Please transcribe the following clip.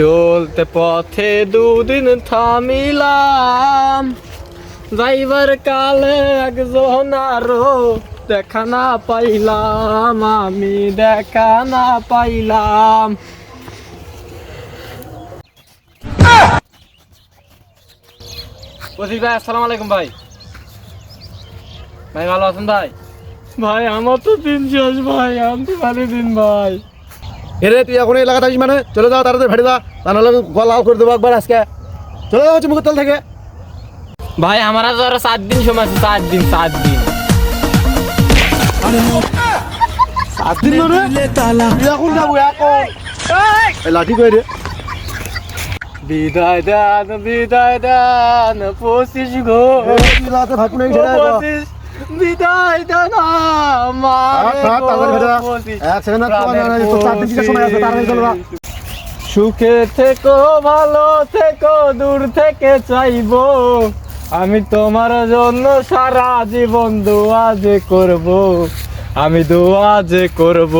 চলতে পথে দুদিন থামিলাম, যাইবার কালে একজন আরো দেখা না পাইলাম, আমি দেখা না পাইলাম। ওসি ভাই, আসসালামু আলাইকুম ভাই। ভাই ভালো আছেন ভাই? ভাই আমার তো দিন শেষ ভাই, আনতে পারি দিন ভাই। এরে তুই এখন এই এলাকা থাকিস মানে চলে যাও, তাড়াতাড়ি ভেটে যা, তা নাহলে লাল করে দেবো একবার আজকে। চলে যাও হচ্ছে মুখের তল থেকে। ভাই আমার আজ আরো 7 দিন সময় আছে, 7 দিন 7 দিন। 7 দিন ধরে তুই এখন যাবো এখন। এই লাঠি কই রে? বিদায় দান 25 গো, তুই রাতে ভাত নাই ছেড়ে আয়। 25 বিদায় দান আমার তাড়াতাড়ি ভেটে যা। 25 এক সেকেন্ড তো 4 দিন থেকে সময় আছে, তাড়াতাড়ি চলে যা। সুখে থেকো ভালো থেকো, দূর থেকে চাইবো আমি তোমার জন্য সারা জীবন দোয়া যে করব, আমি দোয়া যে করব।